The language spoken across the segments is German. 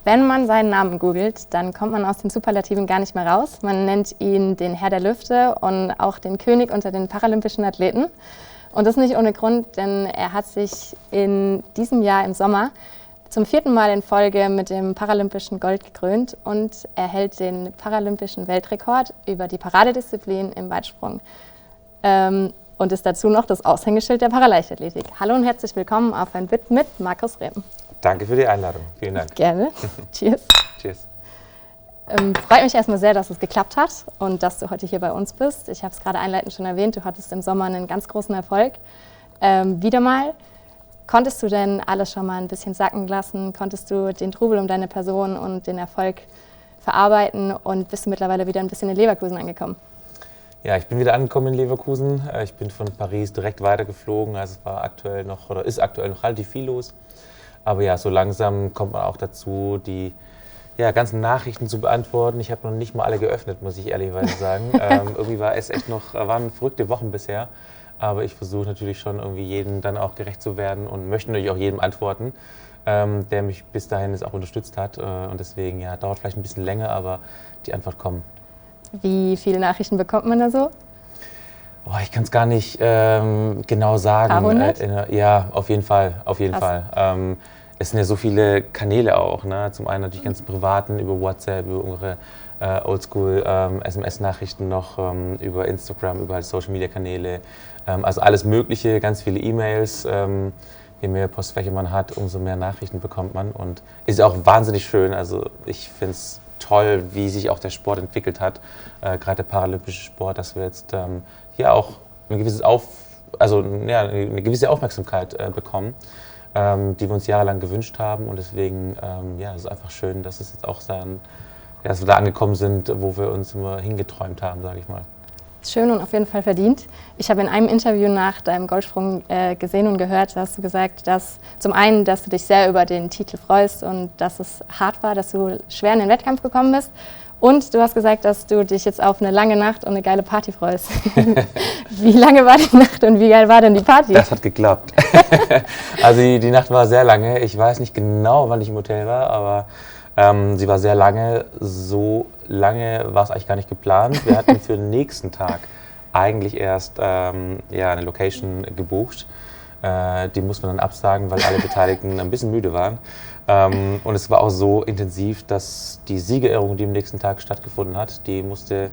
Wenn man seinen Namen googelt, dann kommt man aus den Superlativen gar nicht mehr raus. Man nennt ihn den Herr der Lüfte und auch den König unter den paralympischen Athleten. Und das nicht ohne Grund, denn er hat sich in diesem Jahr im Sommer zum 4. Mal in Folge mit dem paralympischen Gold gekrönt und er hält den paralympischen Weltrekord über die Paradedisziplin im Weitsprung. Und ist dazu noch das Aushängeschild der Paraleichtathletik. Hallo und herzlich willkommen auf ein Bit mit Markus Rehm. Danke für die Einladung. Vielen Dank. Gerne. Cheers. Cheers. Freut mich erstmal sehr, dass es geklappt hat und dass du heute hier bei uns bist. Ich habe es gerade einleitend schon erwähnt, du hattest im Sommer einen ganz großen Erfolg. Wieder mal. Konntest du denn alles schon mal ein bisschen sacken lassen? Konntest du den Trubel um deine Person und den Erfolg verarbeiten und bist du mittlerweile wieder ein bisschen in Leverkusen angekommen? Ja, ich bin wieder angekommen in Leverkusen. Ich bin von Paris direkt weitergeflogen. Also es war aktuell noch oder ist aktuell noch relativ viel los. Aber ja, so langsam kommt man auch dazu, die ganzen Nachrichten zu beantworten. Ich habe noch nicht mal alle geöffnet, muss ich ehrlicherweise sagen. Irgendwie war es echt waren verrückte Wochen bisher. Aber ich versuche natürlich schon irgendwie jedem dann auch gerecht zu werden und möchte natürlich auch jedem antworten, der mich bis dahin jetzt auch unterstützt hat. Und deswegen dauert vielleicht ein bisschen länger, aber die Antwort kommt. Wie viele Nachrichten bekommt man da so? Oh, ich kann es gar nicht genau sagen. Paar hundert? Ja, auf jeden Fall. Es sind ja so viele Kanäle auch. Ne? Zum einen natürlich ganz privaten, über WhatsApp, über unsere Oldschool SMS-Nachrichten noch, über Instagram, über Social-Media-Kanäle. Also alles Mögliche, ganz viele E-Mails. Je mehr Postfächer man hat, umso mehr Nachrichten bekommt man. Und ist auch wahnsinnig schön. Also ich finde es toll, wie sich auch der Sport entwickelt hat, gerade der paralympische Sport, dass wir jetzt hier auch eine gewisse Aufmerksamkeit bekommen, die wir uns jahrelang gewünscht haben. Und deswegen es ist einfach schön, dass es jetzt auch dass wir da angekommen sind, wo wir uns immer hingeträumt haben, sage ich mal. Schön und auf jeden Fall verdient. Ich habe in einem Interview nach deinem Goldsprung gesehen und gehört, da hast du gesagt, dass zum einen, dass du dich sehr über den Titel freust und dass es hart war, dass du schwer in den Wettkampf gekommen bist. Und du hast gesagt, dass du dich jetzt auf eine lange Nacht und eine geile Party freust. Wie lange war die Nacht und wie geil war denn die Party? Das hat geklappt. Also die Nacht war sehr lange. Ich weiß nicht genau, wann ich im Hotel war, aber sie war sehr lange. So lange war es eigentlich gar nicht geplant. Wir hatten für den nächsten Tag eigentlich erst eine Location gebucht. Die mussten wir dann absagen, weil alle Beteiligten ein bisschen müde waren. Und es war auch so intensiv, dass die Siegerehrung, die am nächsten Tag stattgefunden hat, die musste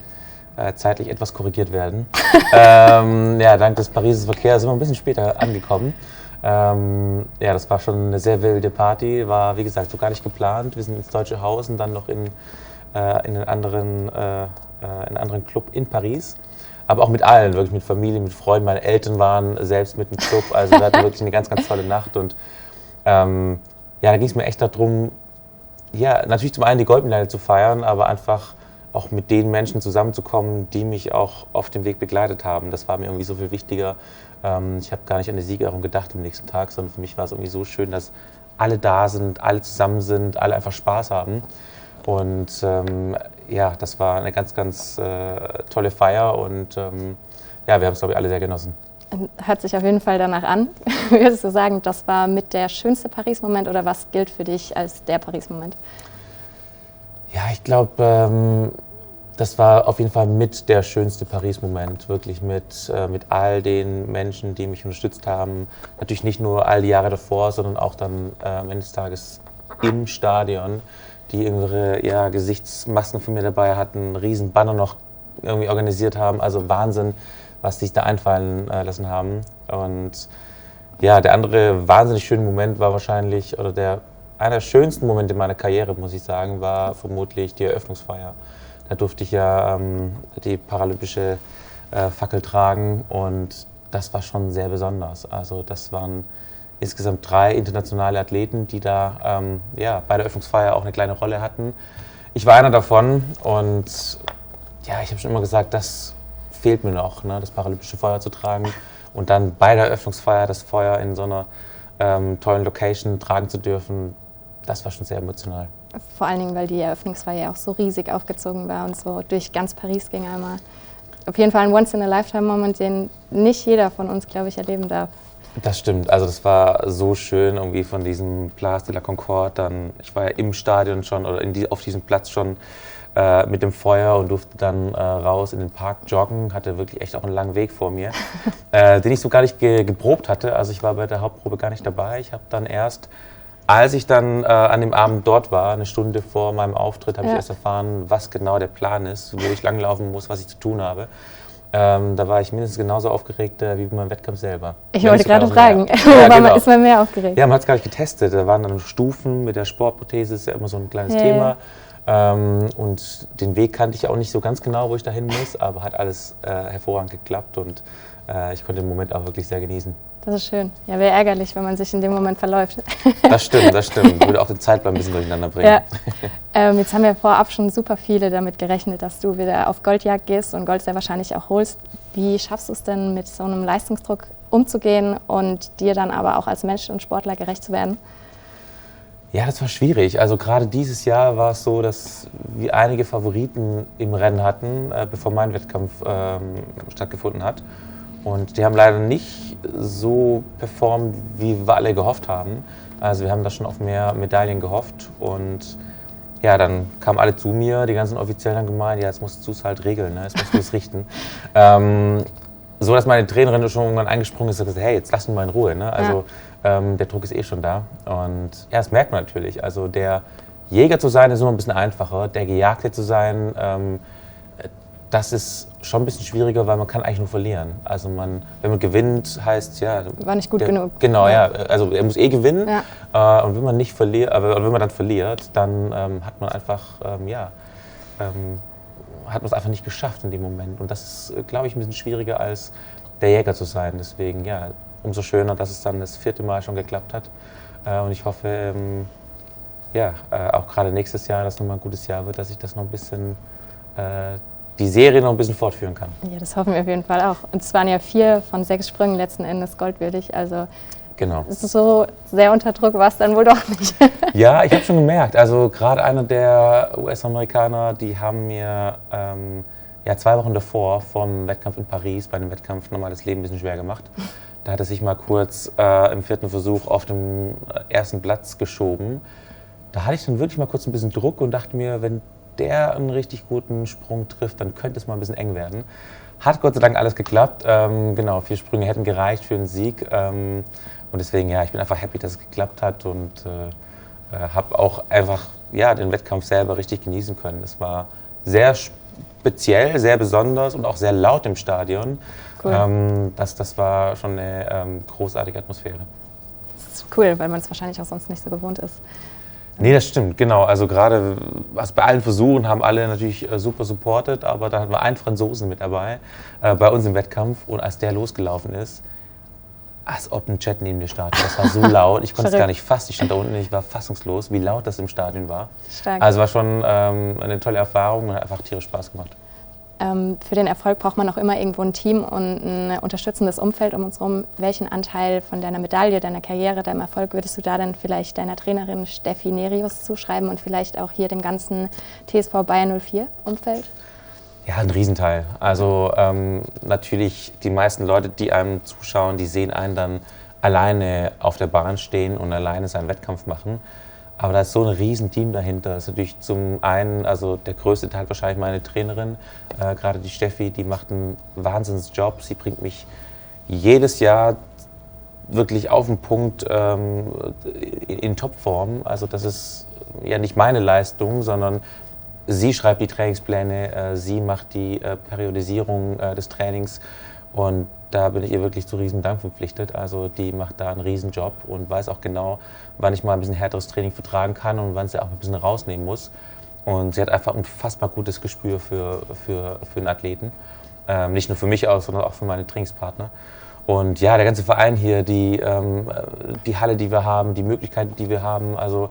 zeitlich etwas korrigiert werden. Dank des Pariser Verkehrs sind wir ein bisschen später angekommen. Das war schon eine sehr wilde Party, war wie gesagt so gar nicht geplant. Wir sind ins Deutsche Haus und dann noch in einen anderen Club in Paris. Aber auch mit allen, wirklich mit Familie, mit Freunden. Meine Eltern waren selbst mit dem Club, also wir hatten wirklich eine ganz, ganz tolle Nacht. Und da ging es mir echt darum, natürlich zum einen die Goldmedaille zu feiern, aber einfach auch mit den Menschen zusammenzukommen, die mich auch auf dem Weg begleitet haben. Das war mir irgendwie so viel wichtiger. Ich habe gar nicht an die Siegerehrung gedacht am nächsten Tag, sondern für mich war es irgendwie so schön, dass alle da sind, alle zusammen sind, alle einfach Spaß haben. Und das war eine ganz, ganz tolle Feier und wir haben es, glaube ich, alle sehr genossen. Hört sich auf jeden Fall danach an. Würdest du sagen, das war mit der schönste Paris-Moment oder was gilt für dich als der Paris-Moment? Ja, ich glaube, das war auf jeden Fall mit der schönste Paris-Moment. Wirklich mit all den Menschen, die mich unterstützt haben. Natürlich nicht nur all die Jahre davor, sondern auch dann am Ende des Tages im Stadion, die irgendwelche Gesichtsmasken von mir dabei hatten, einen riesen Banner noch irgendwie organisiert haben. Also Wahnsinn, was sich da einfallen lassen haben. Und der andere wahnsinnig schöne Moment war wahrscheinlich, einer der schönsten Momente meiner Karriere, muss ich sagen, war vermutlich die Eröffnungsfeier. Da durfte ich die paralympische Fackel tragen und das war schon sehr besonders. Also das waren insgesamt 3 internationale Athleten, die da bei der Eröffnungsfeier auch eine kleine Rolle hatten. Ich war einer davon und ich habe schon immer gesagt, das fehlt mir noch, ne, das paralympische Feuer zu tragen und dann bei der Eröffnungsfeier das Feuer in so einer tollen Location tragen zu dürfen. Das war schon sehr emotional. Vor allen Dingen, weil die Eröffnungsfeier auch so riesig aufgezogen war und so durch ganz Paris ging einmal. auf jeden Fall ein Once-in-a-Lifetime-Moment, den nicht jeder von uns, glaube ich, erleben darf. Das stimmt, also das war so schön, irgendwie von diesem Place de la Concorde, dann, ich war ja im Stadion schon oder auf diesem Platz schon mit dem Feuer und durfte dann raus in den Park joggen, hatte wirklich echt auch einen langen Weg vor mir, den ich so gar nicht geprobt hatte, also ich war bei der Hauptprobe gar nicht dabei, ich habe dann erst, als ich dann an dem Abend dort war, eine Stunde vor meinem Auftritt, habe ich erst erfahren, was genau der Plan ist, wo ich langlaufen muss, was ich zu tun habe. Da war ich mindestens genauso aufgeregt wie beim Wettkampf selber. Ich wollte gerade fragen, ist man mehr aufgeregt? Ja, man hat es gar nicht getestet. Da waren dann Stufen mit der Sportprothese, ist ja immer so ein kleines Thema. Und den Weg kannte ich auch nicht so ganz genau, wo ich da hin muss, aber hat alles hervorragend geklappt und ich konnte den Moment auch wirklich sehr genießen. Das ist schön. Ja, wäre ärgerlich, wenn man sich in dem Moment verläuft. Das stimmt. Würde auch den Zeitplan ein bisschen durcheinander bringen. Ja. Jetzt haben wir vorab schon super viele damit gerechnet, dass du wieder auf Goldjagd gehst und Gold sehr wahrscheinlich auch holst. Wie schaffst du es denn, mit so einem Leistungsdruck umzugehen und dir dann aber auch als Mensch und Sportler gerecht zu werden? Ja, das war schwierig. Also gerade dieses Jahr war es so, dass wir einige Favoriten im Rennen hatten, bevor mein Wettkampf stattgefunden hat. Und die haben leider nicht so performt, wie wir alle gehofft haben. Also wir haben da schon auf mehr Medaillen gehofft. Und ja, dann kamen alle zu mir, die ganzen Offiziellen haben gemeint, ja, jetzt musst du es halt regeln, ne? Jetzt musst du es richten. So, dass meine Trainerin schon irgendwann eingesprungen ist und gesagt, hey, jetzt lass ihn mal in Ruhe. Ne? Also der Druck ist eh schon da. Und ja, das merkt man natürlich. Also der Jäger zu sein, ist immer ein bisschen einfacher. Der Gejagte zu sein, das ist schon ein bisschen schwieriger, weil man kann eigentlich nur verlieren. Also wenn man gewinnt, heißt ja... War nicht gut genug. Genau, ja. Also er muss eh gewinnen. Ja. Und wenn man nicht verliert, aber wenn man dann verliert, dann hat man einfach, hat man es einfach nicht geschafft in dem Moment. Und das ist, glaube ich, ein bisschen schwieriger als der Jäger zu sein. Deswegen, ja, umso schöner, dass es dann das 4. Mal schon geklappt hat. Und ich hoffe, auch gerade nächstes Jahr, dass es nochmal ein gutes Jahr wird, dass ich das noch ein bisschen... die Serie noch ein bisschen fortführen kann. Ja, das hoffen wir auf jeden Fall auch. Und es waren ja 4 von 6 Sprüngen letzten Endes goldwürdig. Also genau. So sehr unter Druck war es dann wohl doch nicht. Ja, ich habe schon gemerkt. Also gerade einer der US-Amerikaner, die haben mir 2 Wochen davor, vom Wettkampf in Paris, bei dem Wettkampf nochmal das Leben ein bisschen schwer gemacht. Da hat er sich mal kurz im 4. Versuch auf den 1. Platz geschoben. Da hatte ich dann wirklich mal kurz ein bisschen Druck und dachte mir, wenn der einen richtig guten Sprung trifft, dann könnte es mal ein bisschen eng werden. Hat Gott sei Dank alles geklappt. 4 Sprünge hätten gereicht für einen Sieg. Und deswegen, ja, ich bin einfach happy, dass es geklappt hat und habe auch einfach den Wettkampf selber richtig genießen können. Es war sehr speziell, sehr besonders und auch sehr laut im Stadion. Cool. Das war schon eine großartige Atmosphäre. Das ist cool, weil man es wahrscheinlich auch sonst nicht so gewohnt ist. Nee, das stimmt, genau. Also gerade bei allen Versuchen haben alle natürlich super supportet, aber da hatten wir einen Franzosen mit dabei bei uns im Wettkampf und als der losgelaufen ist, als ob ein Jet neben mir startet. Das war so laut, ich konnte es gar nicht fassen. Ich stand da unten, ich war fassungslos, wie laut das im Stadion war. Stark. Also war schon eine tolle Erfahrung und hat einfach tierisch Spaß gemacht. Für den Erfolg braucht man auch immer irgendwo ein Team und ein unterstützendes Umfeld um uns herum. Welchen Anteil von deiner Medaille, deiner Karriere, deinem Erfolg würdest du da denn vielleicht deiner Trainerin Steffi Nerius zuschreiben und vielleicht auch hier dem ganzen TSV Bayern 04 Umfeld? Ja, ein Riesenteil. Also natürlich die meisten Leute, die einem zuschauen, die sehen einen dann alleine auf der Bahn stehen und alleine seinen Wettkampf machen. Aber da ist so ein Riesenteam dahinter. Das ist natürlich zum einen, also der größte Teil wahrscheinlich meine Trainerin, gerade die Steffi, die macht einen Wahnsinnsjob. Sie bringt mich jedes Jahr wirklich auf den Punkt in Topform. Also das ist ja nicht meine Leistung, sondern sie schreibt die Trainingspläne, sie macht die Periodisierung des Trainings und da bin ich ihr wirklich zu riesen Dank verpflichtet. Also die macht da einen riesen Job und weiß auch genau, wann ich mal ein bisschen härteres Training vertragen kann und wann sie auch ein bisschen rausnehmen muss. Und sie hat einfach ein unfassbar gutes Gespür für einen Athleten. Nicht nur für mich aus, sondern auch für meine Trainingspartner. Und ja, der ganze Verein hier, die Halle, die wir haben, die Möglichkeiten, die wir haben. Also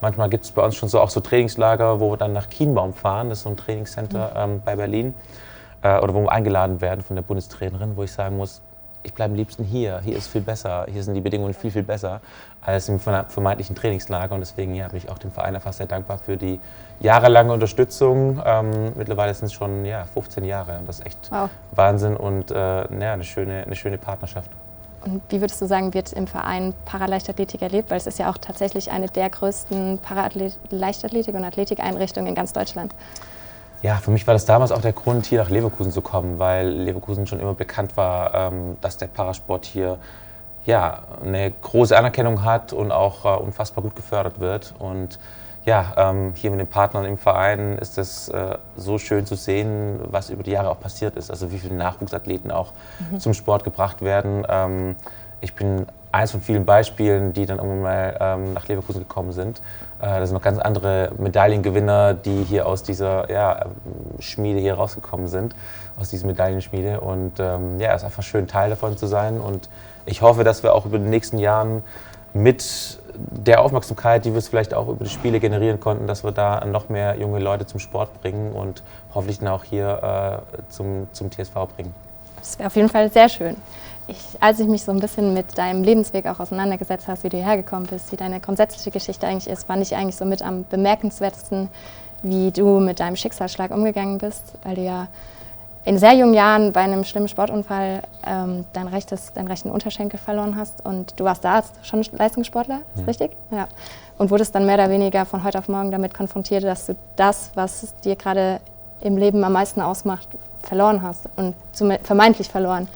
manchmal gibt es bei uns schon so auch so Trainingslager, wo wir dann nach Kienbaum fahren. Das ist so ein Trainingscenter bei Berlin. Oder wo wir eingeladen werden von der Bundestrainerin, wo ich sagen muss, ich bleibe am liebsten hier. Hier ist viel besser. Hier sind die Bedingungen viel, viel besser als im vermeintlichen Trainingslager. Und deswegen bin ich auch dem Verein einfach sehr dankbar für die jahrelange Unterstützung. Mittlerweile sind es schon 15 Jahre. Und das ist echt Wahnsinn und eine schöne Partnerschaft. Und wie würdest du sagen, wird im Verein Paraleichtathletik erlebt? Weil es ist ja auch tatsächlich eine der größten Leichtathletik- und Athletikeinrichtungen in ganz Deutschland. Ja, für mich war das damals auch der Grund, hier nach Leverkusen zu kommen, weil Leverkusen schon immer bekannt war, dass der Parasport hier eine große Anerkennung hat und auch unfassbar gut gefördert wird. Und hier mit den Partnern im Verein ist es so schön zu sehen, was über die Jahre auch passiert ist. Also wie viele Nachwuchsathleten auch zum Sport gebracht werden. Ich bin eins von vielen Beispielen, die dann irgendwann mal nach Leverkusen gekommen sind. Da sind noch ganz andere Medaillengewinner, die hier aus dieser Schmiede hier rausgekommen sind, aus dieser Medaillenschmiede. Und es ist einfach schön, Teil davon zu sein. Und ich hoffe, dass wir auch über die nächsten Jahren mit der Aufmerksamkeit, die wir vielleicht auch über die Spiele generieren konnten, dass wir da noch mehr junge Leute zum Sport bringen und hoffentlich dann auch hier zum TSV bringen. Das wäre auf jeden Fall sehr schön. Als ich mich so ein bisschen mit deinem Lebensweg auch auseinandergesetzt habe, wie du hierher gekommen bist, wie deine grundsätzliche Geschichte eigentlich ist, fand ich eigentlich so mit am bemerkenswertesten, wie du mit deinem Schicksalsschlag umgegangen bist, weil du ja in sehr jungen Jahren bei einem schlimmen Sportunfall deinen rechten Unterschenkel verloren hast und du warst da schon Leistungssportler, ist richtig? Ja. Und wurdest dann mehr oder weniger von heute auf morgen damit konfrontiert, dass du das, was dir gerade im Leben am meisten ausmacht, verloren hast und vermeintlich verloren.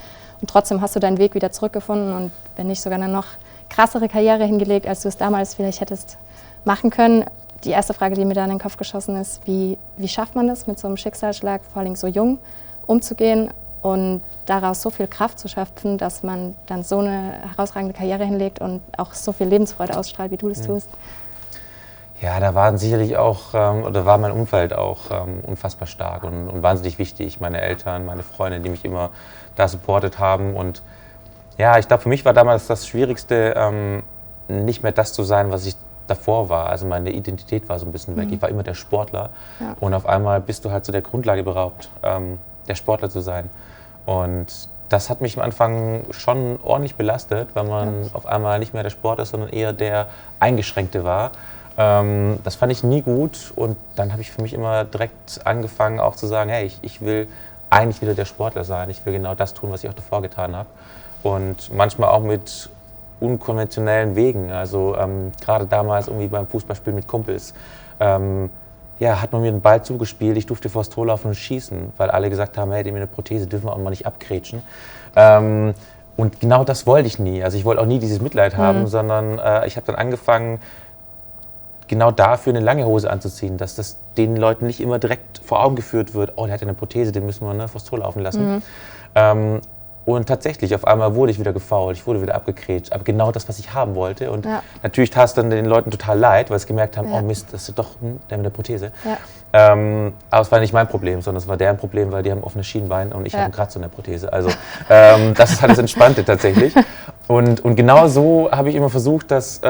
Und trotzdem hast du deinen Weg wieder zurückgefunden und wenn nicht sogar eine noch krassere Karriere hingelegt, als du es damals vielleicht hättest machen können. Die erste Frage, die mir da in den Kopf geschossen ist, wie schafft man das mit so einem Schicksalsschlag, vor allem so jung, umzugehen und daraus so viel Kraft zu schöpfen, dass man dann so eine herausragende Karriere hinlegt und auch so viel Lebensfreude ausstrahlt, wie du das tust? Ja, da waren sicherlich auch, oder war mein Umfeld auch unfassbar stark und wahnsinnig wichtig. Meine Eltern, meine Freunde, die mich immer da supportet haben. Und ja, ich glaube, für mich war damals das Schwierigste, nicht mehr das zu sein, was ich davor war. Also meine Identität war so ein bisschen weg. Ich war immer der Sportler und auf einmal bist du halt so der Grundlage beraubt, der Sportler zu sein. Und das hat mich am Anfang schon ordentlich belastet, weil man auf einmal nicht mehr der Sportler ist, sondern eher der Eingeschränkte war. Das fand ich nie gut und dann habe ich für mich immer direkt angefangen auch zu sagen, hey, ich will eigentlich wieder der Sportler sein, ich will genau das tun, was ich auch davor getan habe und manchmal auch mit unkonventionellen Wegen, also gerade damals irgendwie beim Fußballspielen mit Kumpels, hat man mir den Ball zugespielt, ich durfte vors Tor laufen und schießen, weil alle gesagt haben, hey, dem eine Prothese dürfen wir auch mal nicht abgrätschen. Und genau das wollte ich nie, also ich wollte auch nie dieses Mitleid haben, sondern ich habe dann angefangen, genau dafür eine lange Hose anzuziehen, dass das den Leuten nicht immer direkt vor Augen geführt wird, oh, der hat ja eine Prothese, den müssen wir vors Tor laufen lassen. Und tatsächlich, auf einmal wurde ich wieder gefoult, ich wurde wieder abgegrätscht, aber genau das, was ich haben wollte. Und natürlich tat es dann den Leuten total leid, weil sie gemerkt haben, oh Mist, das ist doch der mit der Prothese. Aber es war nicht mein Problem, sondern es war deren Problem, weil die haben offene Schienbein und ich habe einen Kratzer in der Prothese. Also das ist halt das Entspannte tatsächlich. Und genau so habe ich immer versucht, das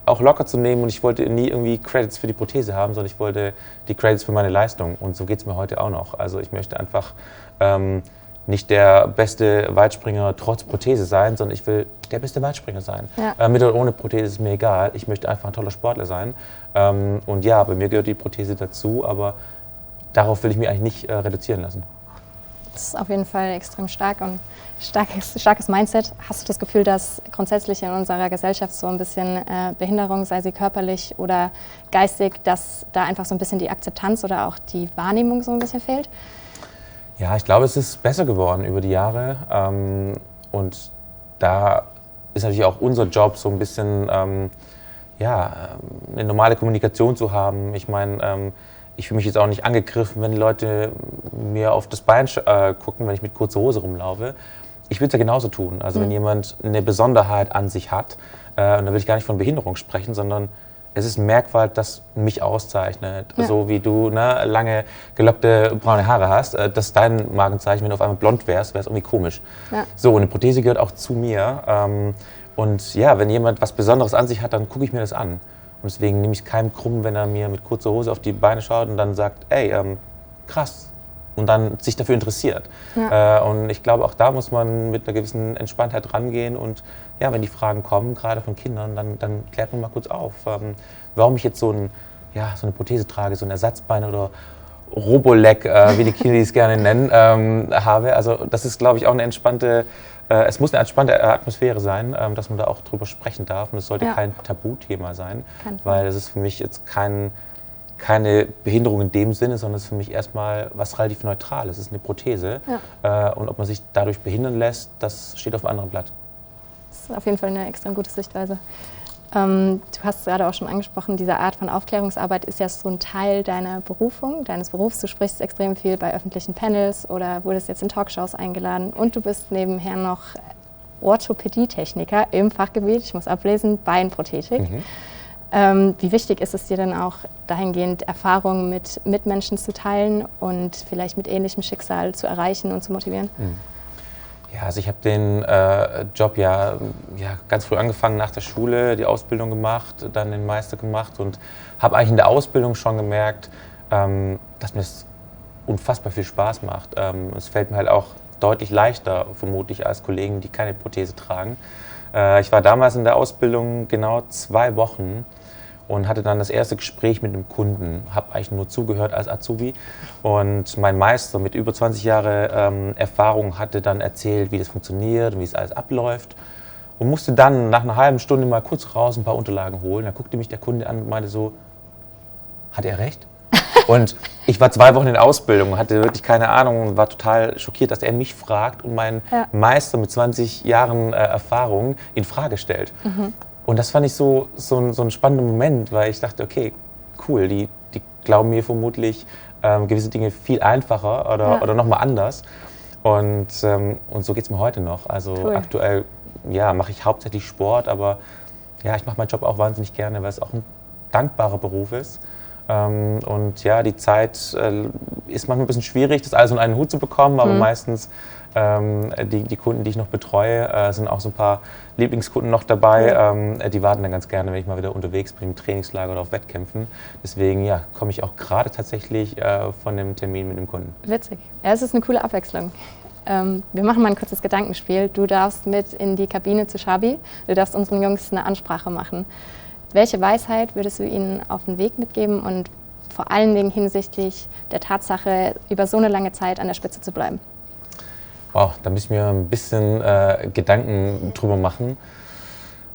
auch locker zu nehmen und ich wollte nie irgendwie Credits für die Prothese haben, sondern ich wollte die Credits für meine Leistung und so geht es mir heute auch noch. Also ich möchte einfach nicht der beste Weitspringer trotz Prothese sein, sondern ich will der beste Weitspringer sein. Mit oder ohne Prothese ist mir egal, ich möchte einfach ein toller Sportler sein. Und ja, bei mir gehört die Prothese dazu, aber darauf will ich mich eigentlich nicht reduzieren lassen. Das ist auf jeden Fall extrem stark und starkes Mindset. Hast du das Gefühl, dass grundsätzlich in unserer Gesellschaft so ein bisschen Behinderung, sei sie körperlich oder geistig, dass da einfach so ein bisschen die Akzeptanz oder auch die Wahrnehmung so ein bisschen fehlt? Ja, ich glaube, es ist besser geworden über die Jahre. Und da ist natürlich auch unser Job, so ein bisschen eine normale Kommunikation zu haben. Ich meine, ich fühle mich jetzt auch nicht angegriffen, wenn die Leute mir auf das Bein gucken, wenn ich mit kurzer Hose rumlaufe. Ich würde es ja genauso tun. Also wenn jemand eine Besonderheit an sich hat, und da will ich gar nicht von Behinderung sprechen, sondern es ist ein Merkmal, das mich auszeichnet. So wie du lange gelockte braune Haare hast, das ist dein Markenzeichen. Wenn du auf einmal blond wärst, wäre es irgendwie komisch. So, und eine Prothese gehört auch zu mir. Und ja, wenn jemand was Besonderes an sich hat, dann gucke ich mir das an. Und deswegen nehme ich es keinem krumm, wenn er mir mit kurzer Hose auf die Beine schaut und dann sagt, ey, krass. und dann sich dafür interessiert. Ja. Und ich glaube, auch da muss man mit einer gewissen Entspanntheit rangehen und ja, wenn die Fragen kommen, gerade von Kindern, dann klärt man mal kurz auf, warum ich jetzt so eine Prothese trage, so ein Ersatzbein oder Roboleg, wie die Kinder es gerne nennen, habe. Also das ist, glaube ich, auch eine entspannte, es muss eine entspannte Atmosphäre sein, dass man da auch drüber sprechen darf. Und es sollte kein Tabuthema sein, weil es ist für mich jetzt keine Behinderung in dem Sinne, sondern es ist für mich erstmal was relativ Neutrales. Es ist eine Prothese. Ja. Und ob man sich dadurch behindern lässt, das steht auf einem anderen Blatt. Das ist auf jeden Fall eine extrem gute Sichtweise. Du hast es gerade auch schon angesprochen, diese Art von Aufklärungsarbeit ist ja so ein Teil deiner Berufung, deines Berufs. Du sprichst extrem viel bei öffentlichen Panels oder wurdest jetzt in Talkshows eingeladen und du bist nebenher noch Orthopädietechniker im Fachgebiet, ich muss ablesen, Beinprothetik. Wie wichtig ist es dir denn auch dahingehend, Erfahrungen mit Mitmenschen zu teilen und vielleicht mit ähnlichem Schicksal zu erreichen und zu motivieren? Ja, also ich habe den Job ja ganz früh angefangen nach der Schule, die Ausbildung gemacht, dann den Meister gemacht und habe eigentlich in der Ausbildung schon gemerkt, dass mir es unfassbar viel Spaß macht. Es fällt mir halt auch deutlich leichter, vermutlich, als Kollegen, die keine Prothese tragen. Ich war damals in der Ausbildung genau 2 Wochen und hatte dann das erste Gespräch mit einem Kunden. Habe eigentlich nur zugehört als Azubi. Und mein Meister mit über 20 Jahre Erfahrung hatte dann erzählt, wie das funktioniert und wie es alles abläuft. Und musste dann nach einer halben Stunde mal kurz raus ein paar Unterlagen holen. Da guckte mich der Kunde an und meinte so, hat er recht? Und ich war 2 Wochen in der Ausbildung, hatte wirklich keine Ahnung und war total schockiert, dass er mich fragt und meinen Meister mit 20 Jahren Erfahrung in Frage stellt. Und das fand ich so ein spannender Moment, weil ich dachte, okay, cool, die glauben mir vermutlich gewisse Dinge viel einfacher oder nochmal anders. Und so geht es mir heute noch. Also aktuell mache ich hauptsächlich Sport, aber ja, ich mache meinen Job auch wahnsinnig gerne, weil es auch ein dankbarer Beruf ist. Und ja, die Zeit ist manchmal ein bisschen schwierig, das alles unter einen Hut zu bekommen, aber meistens die Kunden, die ich noch betreue, sind auch so ein paar Lieblingskunden noch dabei. Die warten dann ganz gerne, wenn ich mal wieder unterwegs bin im Trainingslager oder auf Wettkämpfen. Deswegen komme ich auch gerade tatsächlich von dem Termin mit dem Kunden. Witzig. Ja, es ist eine coole Abwechslung. Wir machen mal ein kurzes Gedankenspiel. Du darfst mit in die Kabine zu Xabi. Du darfst unseren Jungs eine Ansprache machen. Welche Weisheit würdest du ihnen auf den Weg mitgeben und vor allen Dingen hinsichtlich der Tatsache, über so eine lange Zeit an der Spitze zu bleiben? Wow, da müssen wir ein bisschen Gedanken drüber machen.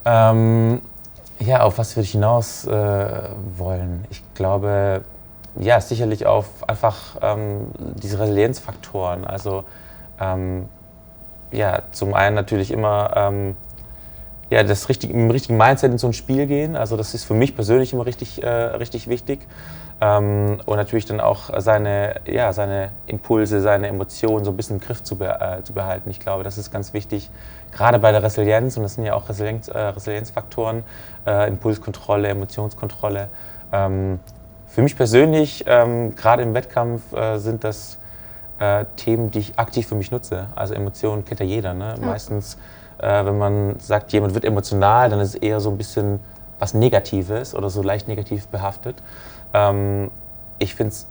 Auf was würde ich hinaus wollen? Ich glaube, sicherlich auf einfach diese Resilienzfaktoren. Also zum einen natürlich immer im richtigen Mindset in so ein Spiel gehen. Also das ist für mich persönlich immer richtig wichtig. Und natürlich dann auch seine Impulse, seine Emotionen so ein bisschen im Griff zu behalten. Ich glaube, das ist ganz wichtig, gerade bei der Resilienz. Und das sind ja auch Resilienzfaktoren, Impulskontrolle, Emotionskontrolle. Für mich persönlich, gerade im Wettkampf, sind das Themen, die ich aktiv für mich nutze. Also Emotionen kennt ja jeder, ne? Ja. Meistens, wenn man sagt, jemand wird emotional, dann ist es eher so ein bisschen was Negatives oder so leicht negativ behaftet. Ich finde es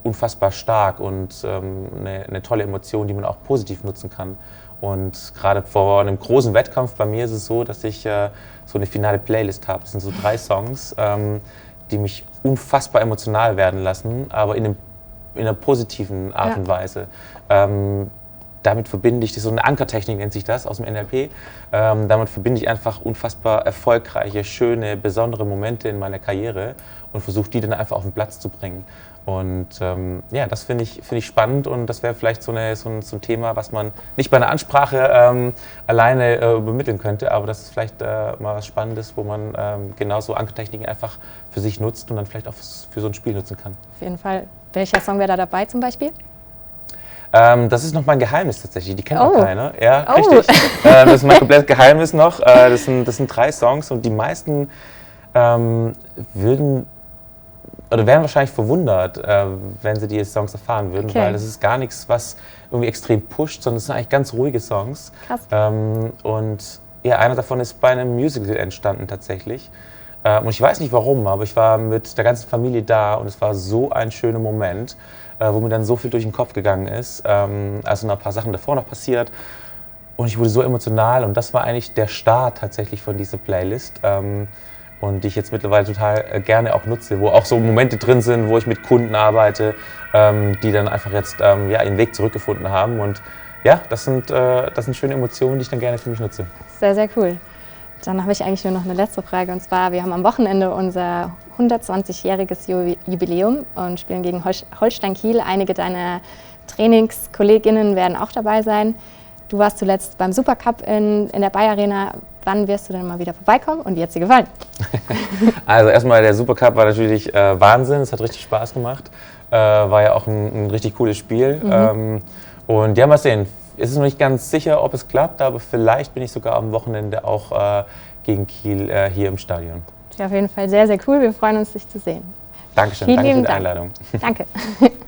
unfassbar stark und eine tolle Emotion, die man auch positiv nutzen kann. Und gerade vor einem großen Wettkampf bei mir ist es so, dass ich so eine finale Playlist habe. Das sind so 3 Songs, die mich unfassbar emotional werden lassen, aber in einer positiven Art und Weise. Damit verbinde ich, so eine Ankertechnik nennt sich das aus dem NLP, damit verbinde ich einfach unfassbar erfolgreiche, schöne, besondere Momente in meiner Karriere und versuche die dann einfach auf den Platz zu bringen. Und das finde ich spannend und das wäre vielleicht so ein Thema, was man nicht bei einer Ansprache alleine übermitteln könnte, aber das ist vielleicht mal was Spannendes, wo man genauso Ankertechniken einfach für sich nutzt und dann vielleicht auch für so ein Spiel nutzen kann. Auf jeden Fall. Welcher Song wäre da dabei zum Beispiel? Das ist noch mein Geheimnis tatsächlich, die kennt noch keiner. Ja, richtig. Das ist mein komplettes Geheimnis noch. Das sind 3 Songs und die meisten wären wahrscheinlich verwundert, wenn sie die Songs erfahren würden, weil das ist gar nichts, was irgendwie extrem pusht, sondern es sind eigentlich ganz ruhige Songs. Krass. Und einer davon ist bei einem Musical entstanden tatsächlich. Und ich weiß nicht warum, aber ich war mit der ganzen Familie da und es war so ein schöner Moment, wo mir dann so viel durch den Kopf gegangen ist. Also noch ein paar Sachen davor noch passiert und ich wurde so emotional und das war eigentlich der Start tatsächlich von dieser Playlist. Und die ich jetzt mittlerweile total gerne auch nutze, wo auch so Momente drin sind, wo ich mit Kunden arbeite, die dann einfach jetzt ihren Weg zurückgefunden haben. Und ja, das sind schöne Emotionen, die ich dann gerne für mich nutze. Sehr, sehr cool. Dann habe ich eigentlich nur noch eine letzte Frage und zwar, wir haben am Wochenende unser 120-jähriges Jubiläum und spielen gegen Holstein Kiel. Einige deiner Trainingskolleginnen werden auch dabei sein. Du warst zuletzt beim Supercup in der Bayer Arena. Wann wirst du denn mal wieder vorbeikommen und wie hat es dir gefallen? Also erstmal der Supercup war natürlich Wahnsinn, es hat richtig Spaß gemacht. War ja auch ein richtig cooles Spiel. Und ja, mal sehen. Es ist noch nicht ganz sicher, ob es klappt, aber vielleicht bin ich sogar am Wochenende auch gegen Kiel hier im Stadion. Ja, auf jeden Fall sehr, sehr cool. Wir freuen uns, dich zu sehen. Dankeschön, Vielen danke für lieben die Dank. Einladung. Danke.